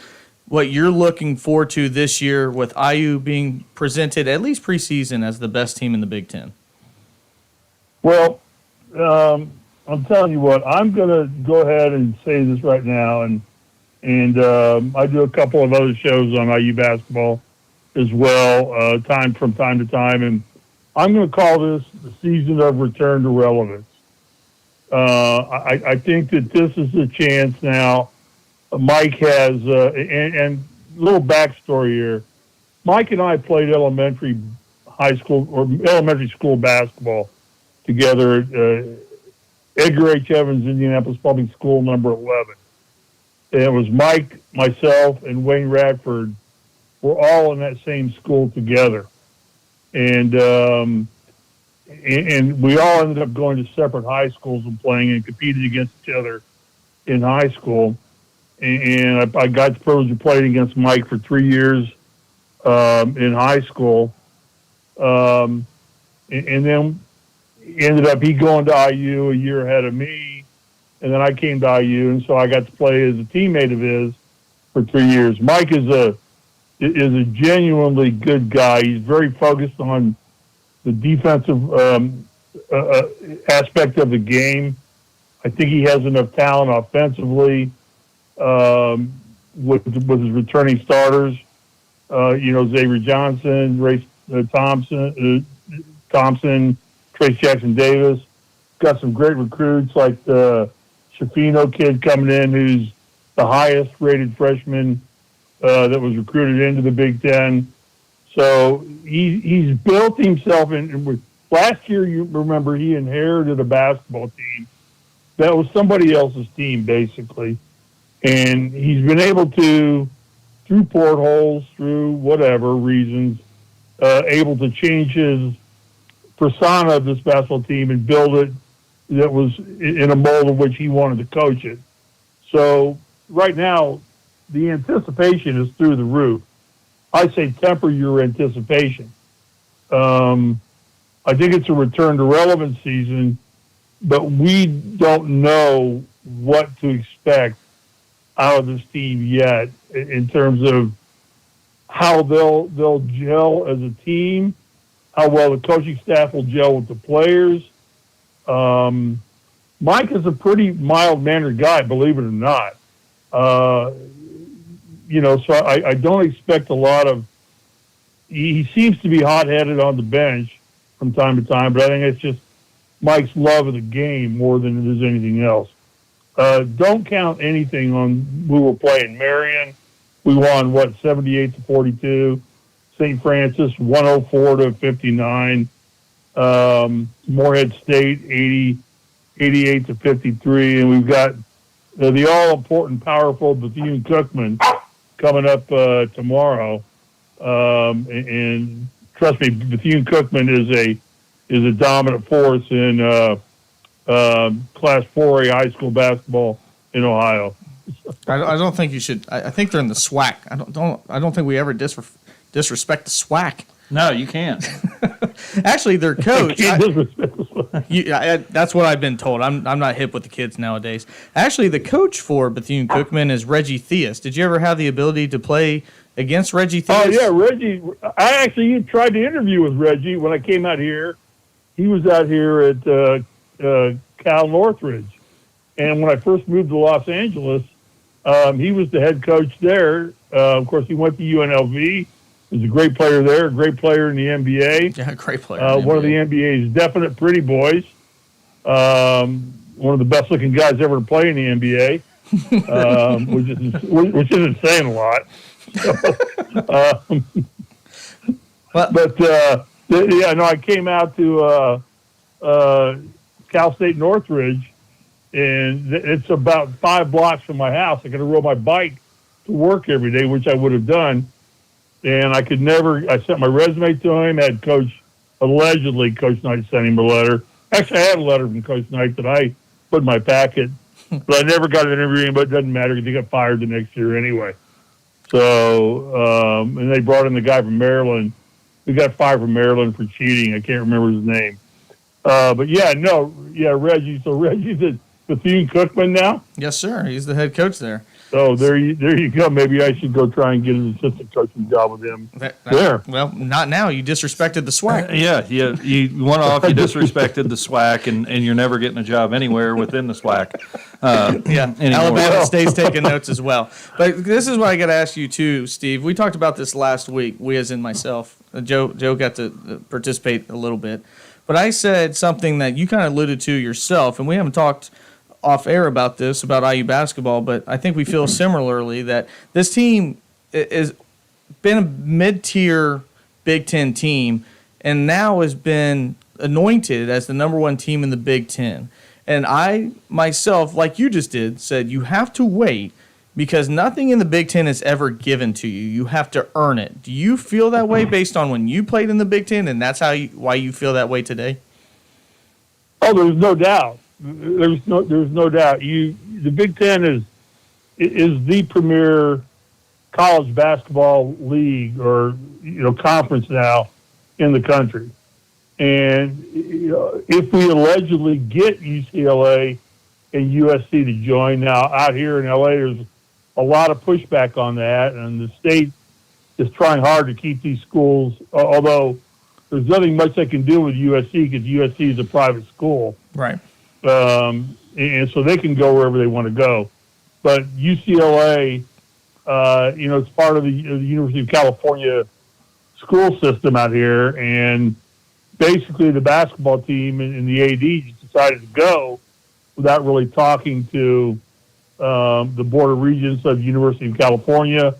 what you're looking forward to this year with IU being presented, at least preseason, as the best team in the Big Ten? Well, I'm telling you what, I'm going to go ahead and say this right now, and I do a couple of other shows on IU basketball as well, from time to time, and I'm going to call this the season of return to relevance. I think that this is a chance now. Mike has, and a little backstory here. Mike and I played elementary school basketball together at Edgar H. Evans Indianapolis Public School number 11. And it was Mike, myself, and Wayne Radford were all in that same school together. And we all ended up going to separate high schools and playing and competing against each other in high school. And I got the privilege of playing against Mike for 3 years in high school. And then ended up he going to IU a year ahead of me. And then I came to IU, and so I got to play as a teammate of his for 3 years. Mike is a genuinely good guy. He's very focused on the defensive aspect of the game. I think he has enough talent offensively with his returning starters. Xavier Johnson, Ray Thompson, Trace Jackson Davis. Got some great recruits like the Shafino kid coming in, who's the highest rated freshman that was recruited into the Big Ten. So he's built himself in. Last year, you remember, he inherited a basketball team that was somebody else's team, basically. And he's been able to, through portholes, through whatever reasons, able to change his persona of this basketball team and build it that was in a mold of which he wanted to coach it. So right now, the anticipation is through the roof. I say temper your anticipation. I think it's a return to relevance season, but we don't know what to expect out of this team yet in terms of how they'll gel as a team, how well the coaching staff will gel with the players. Mike is a pretty mild-mannered guy, believe it or not. So I don't expect a lot of. He seems to be hot-headed on the bench from time to time, but I think it's just Mike's love of the game more than it is anything else. Don't count anything on we were playing Marion. We won 78-42. St. Francis 104-59. Morehead State 88-53, and we've got the all-important, powerful Bethune-Cookman coming up tomorrow. And trust me, Bethune-Cookman is a dominant force in Class 4A high school basketball in Ohio. I don't think you should. I think they're in the SWAC. I don't think we ever disrespect the SWAC. No, you can't. Actually, their coach. That's That's what I've been told. I'm not hip with the kids nowadays. Actually, the coach for Bethune-Cookman is Reggie Theus. Did you ever have the ability to play against Reggie Theus? Oh yeah, Reggie. I actually tried to interview with Reggie when I came out here. He was out here at Cal Northridge, and when I first moved to Los Angeles, he was the head coach there. Of course, he went to UNLV. He was a great player there, a great player in the NBA. Yeah, great player. One of the NBA's definite pretty boys. One of the best-looking guys ever to play in the NBA, which isn't saying a lot. I came out to Cal State Northridge, and it's about 5 blocks from my house. I got to roll my bike to work every day, which I would have done. And I sent my resume to him, had allegedly Coach Knight sent him a letter. Actually, I had a letter from Coach Knight that I put in my packet, but I never got an interview, but it doesn't matter because he got fired the next year anyway. So, and they brought in the guy from Maryland. We got fired from Maryland for cheating. I can't remember his name. Reggie. So Reggie's at Bethune-Cookman now? Yes, sir. He's the head coach there. So there you go. Maybe I should go try and get an assistant coaching job with him there. Well, not now. You disrespected the SWAC. You went off. You disrespected the SWAC, and you're never getting a job anywhere within the SWAC. Anymore. Alabama State's taking notes as well. But this is what I got to ask you too, Steve. We talked about this last week. We, as in myself, Joe got to participate a little bit. But I said something that you kind of alluded to yourself, and we haven't talked off air about this, about IU basketball, but I think we feel similarly that this team has been a mid-tier Big Ten team and now has been anointed as the number 1 team in the Big Ten. And I, myself, like you just did, said you have to wait because nothing in the Big Ten is ever given to you. You have to earn it. Do you feel that way based on when you played in the Big Ten, and that's why you feel that way today? Oh, there's no doubt. There's no doubt. The Big Ten is the premier college basketball league or conference now in the country. And if we allegedly get UCLA and USC to join now out here in LA, there's a lot of pushback on that, and the state is trying hard to keep these schools. Although there's nothing much they can do with USC because USC is a private school. Right. And so they can go wherever they want to go. But UCLA, it's part of the University of California school system out here. And basically the basketball team and the AD just decided to go without really talking to the Board of Regents of University of California,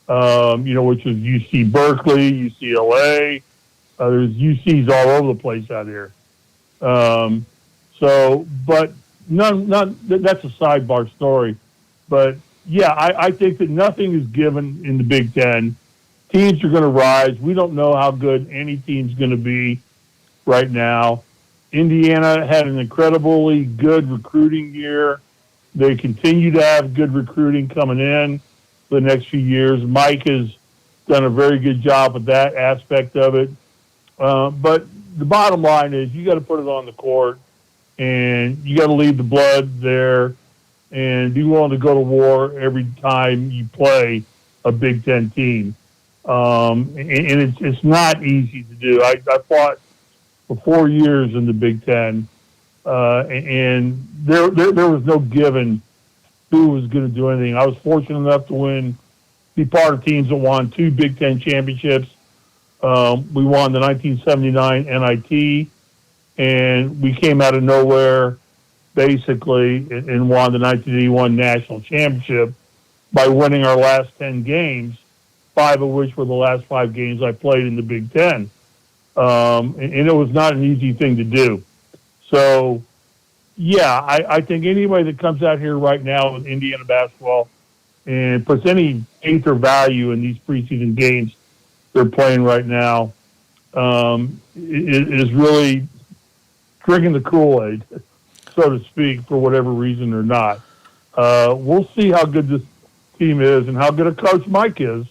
which is UC Berkeley, UCLA. There's UCs all over the place out here. But that's a sidebar story. But yeah, I think that nothing is given in the Big Ten. Teams are going to rise. We don't know how good any team's going to be right now. Indiana had an incredibly good recruiting year. They continue to have good recruiting coming in for the next few years. Mike has done a very good job with that aspect of it. But the bottom line is you got to put it on the court. And you got to leave the blood there and be willing to go to war every time you play a Big Ten team. And it's not easy to do. I fought for 4 years in the Big Ten, and there was no given who was going to do anything. I was fortunate enough to be part of teams that won 2 Big Ten championships. We won the 1979 NIT, and we came out of nowhere, basically, and won the 1981 national championship by winning our last 10 games, 5 of which were the last 5 games I played in the Big Ten. And it was not an easy thing to do. So, yeah, I think anybody that comes out here right now with Indiana basketball and puts any faith or value in these preseason games they're playing right now is really drinking the Kool-Aid, so to speak, for whatever reason or not. We'll see how good this team is and how good a coach Mike is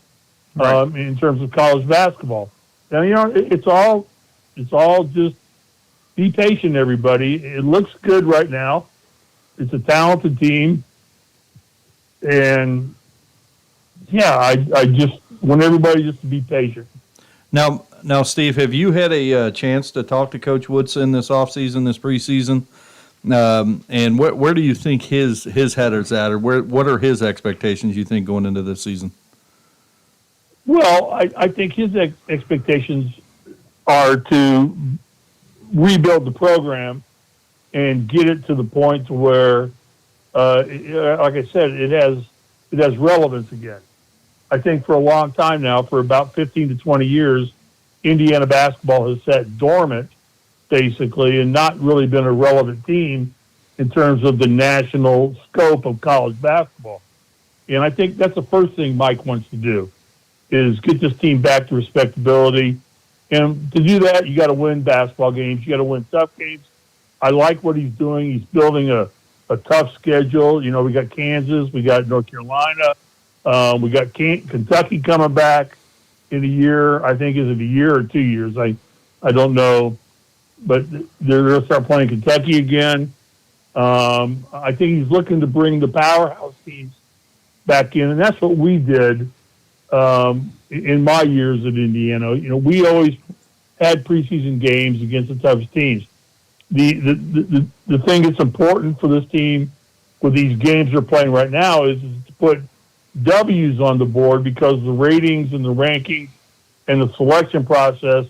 in terms of college basketball. And, it's all just be patient, everybody. It looks good right now. It's a talented team. And, yeah, I just want everybody just to be patient. Now, Steve, have you had a chance to talk to Coach Woodson this offseason, this preseason? And where do you think his head is at, or what are his expectations, you think, going into this season? Well, I think his expectations are to rebuild the program and get it to the point to where, like I said, it has relevance again. I think for a long time now, for about 15 to 20 years, Indiana basketball has sat dormant, basically, and not really been a relevant team in terms of the national scope of college basketball. And I think that's the first thing Mike wants to do, is get this team back to respectability. And to do that, you got to win basketball games. You got to win tough games. I like what he's doing. He's building a tough schedule. We got Kansas, we got North Carolina, we got Kentucky coming back in a year. I think, is it a year or 2 years? I don't know, but they're going to start playing Kentucky again. I think he's looking to bring the powerhouse teams back in, and that's what we did in my years at Indiana. We always had preseason games against the toughest teams. The thing that's important for this team with these games they're playing right now is to put W's on the board, because the ratings and the rankings and the selection process,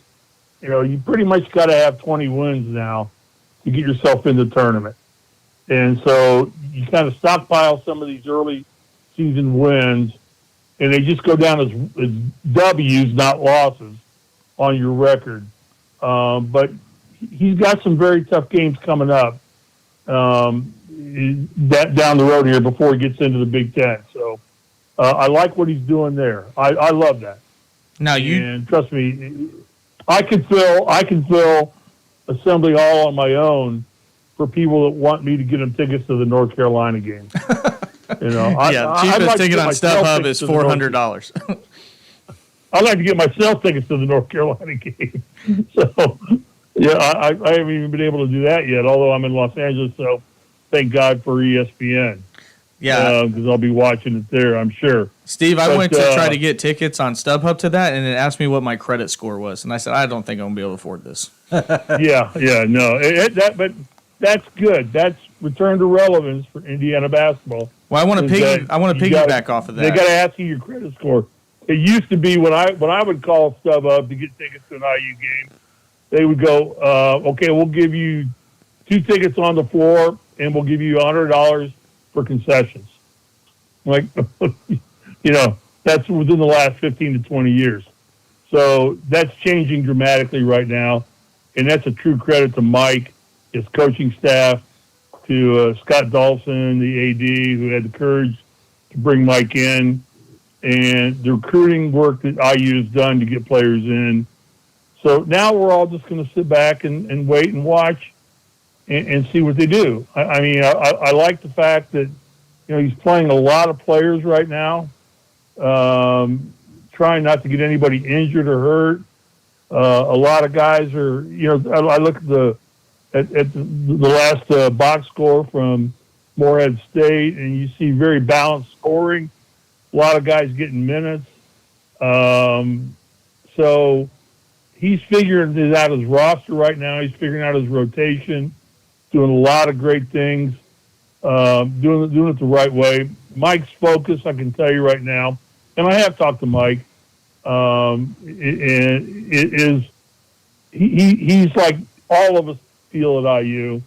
you pretty much got to have 20 wins now to get yourself in the tournament. And so you kind of stockpile some of these early season wins, and they just go down as W's, not losses, on your record. But he's got some very tough games coming up that down the road here before he gets into the Big Ten. So I like what he's doing there. I love that. Now and trust me, I can fill Assembly Hall on my own for people that want me to get them tickets to the North Carolina game. Cheapest ticket on StubHub is $400. I'd like to get myself tickets to the North Carolina game. So, yeah, I haven't even been able to do that yet, although I'm in Los Angeles, so thank God for ESPN. Yeah. Because I'll be watching it there, I'm sure. Steve, I went to try to get tickets on StubHub to that, and it asked me what my credit score was. And I said, I don't think I'm going to be able to afford this. But that's good. That's return to relevance for Indiana basketball. Well, I want to piggyback off of that. They got to ask you your credit score. It used to be when I would call StubHub to get tickets to an IU game, they would go, okay, we'll give you 2 tickets on the floor, and we'll give you $100 for concessions. Like, that's within the last 15 to 20 years. So that's changing dramatically right now, and that's a true credit to Mike, his coaching staff, to Scott Dawson, the AD, who had the courage to bring Mike in, and the recruiting work that IU has done to get players in. So now we're all just going to sit back and wait and watch and see what they do. I like the fact that he's playing a lot of players right now, trying not to get anybody injured or hurt. A lot of guys are, I look at the last box score from Morehead State, and you see very balanced scoring. A lot of guys getting minutes. So he's figuring out his roster right now. He's figuring out his rotation, doing a lot of great things, doing it the right way. Mike's focus, I can tell you right now, and I have talked to Mike. He's like all of us feel at IU,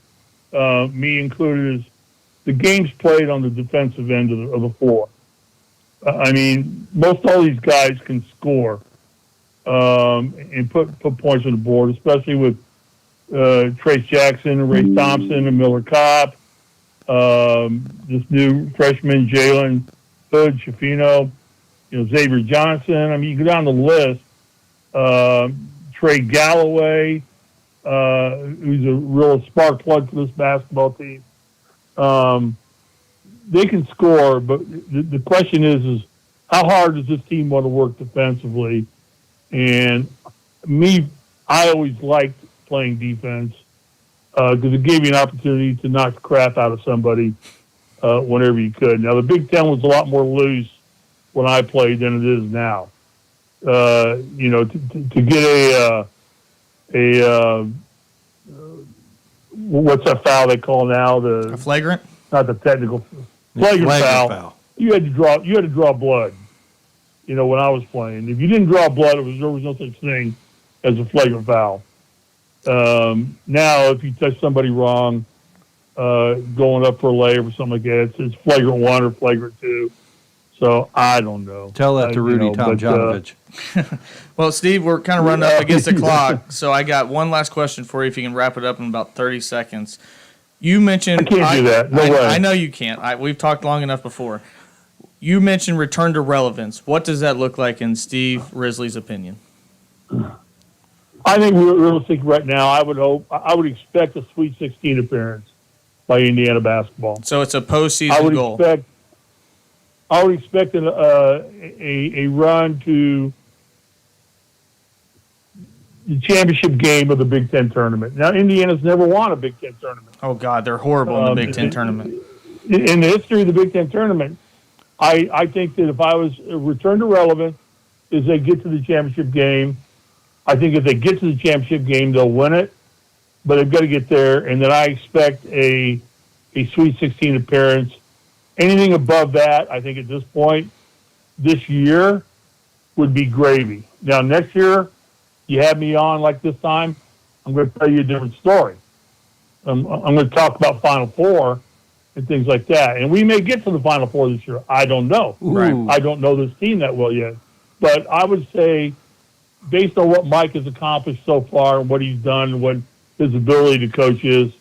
me included, is the game's played on the defensive end of the floor. I mean, most all these guys can score and put points on the board, especially with Trace Jackson and Ray Thompson and Miller Kopp, this new freshman Jalen Hood, Shafino, Xavier Johnson. I mean, you go down the list. Trey Galloway, who's a real spark plug for this basketball team. They can score, but the question is how hard does this team want to work defensively? And I always liked playing defense because it gave you an opportunity to knock the crap out of somebody whenever you could. Now, the Big Ten was a lot more loose when I played than it is now. To get a what's that foul they call now? A flagrant? Not the technical flagrant foul. You had to draw blood. When I was playing, if you didn't draw blood, there was no such thing as a flagrant foul. Now, if you touch somebody wrong, going up for a layup or something like that, it's flagrant 1 or flagrant 2. So I don't know. Tell that to Rudy Tomjanovich. Well, Steve, we're kind of running up against the clock, so I got one last question for you. If you can wrap it up in about 30 seconds. You mentioned I can't do that. No way. I know you can't. We've talked long enough before. You mentioned return to relevance. What does that look like in Steve Risley's opinion? I think realistic right now. I would expect a Sweet 16 appearance by Indiana basketball. So it's a postseason goal. I would expect a run to the championship game of the Big Ten tournament. Now, Indiana's never won a Big Ten tournament. Oh, God, they're horrible in the Big Ten tournament. In the history of the Big Ten tournament, I think that if I was return to relevance, is they get to the championship game. I think if they get to the championship game, they'll win it, but they've got to get there. And then I expect a Sweet 16 appearance. Anything above that, I think at this point, this year would be gravy. Now, next year, you have me on like this time, I'm going to tell you a different story. I'm going to talk about Final Four and things like that. And we may get to the Final Four this year. I don't know. Right. I don't know this team that well yet. But I would say, based on what Mike has accomplished so far and what he's done and what his ability to coach is,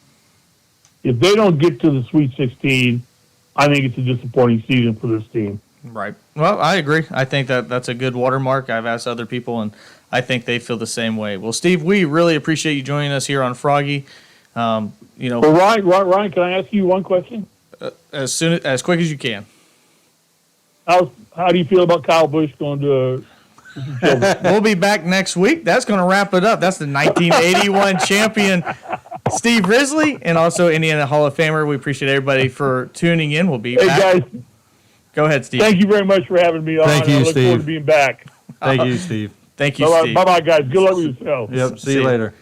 if they don't get to the Sweet 16, I think it's a disappointing season for this team. Right. Well, I agree. I think that's a good watermark. I've asked other people, and I think they feel the same way. Well, Steve, we really appreciate you joining us here on Froggy. Well, Ryan, can I ask you one question? As quick as you can. How do you feel about Kyle Busch going to We'll be back next week. That's going to wrap it up. That's the 1981 champion, Steve Risley, and also Indiana Hall of Famer. We appreciate everybody for tuning in. We'll be back. Hey, guys. Go ahead, Steve. Thank you very much for having me on. Thank you, I look Steve. forward to being back. Thank you, Steve. Thank you, Steve. Bye-bye, guys. Good luck with yourself. Yep. See you later.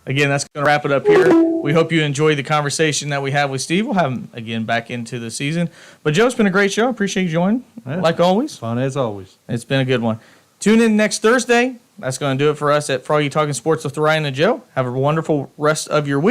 Again, that's going to wrap it up here. We hope you enjoyed the conversation that we have with Steve. We'll have him again back into the season. But, Joe, it's been a great show. Appreciate you joining, like always. Fun as always. It's been a good one. Tune in next Thursday. That's going to do it for us at Froggy Talking Sports with Ryan and Joe. Have a wonderful rest of your week.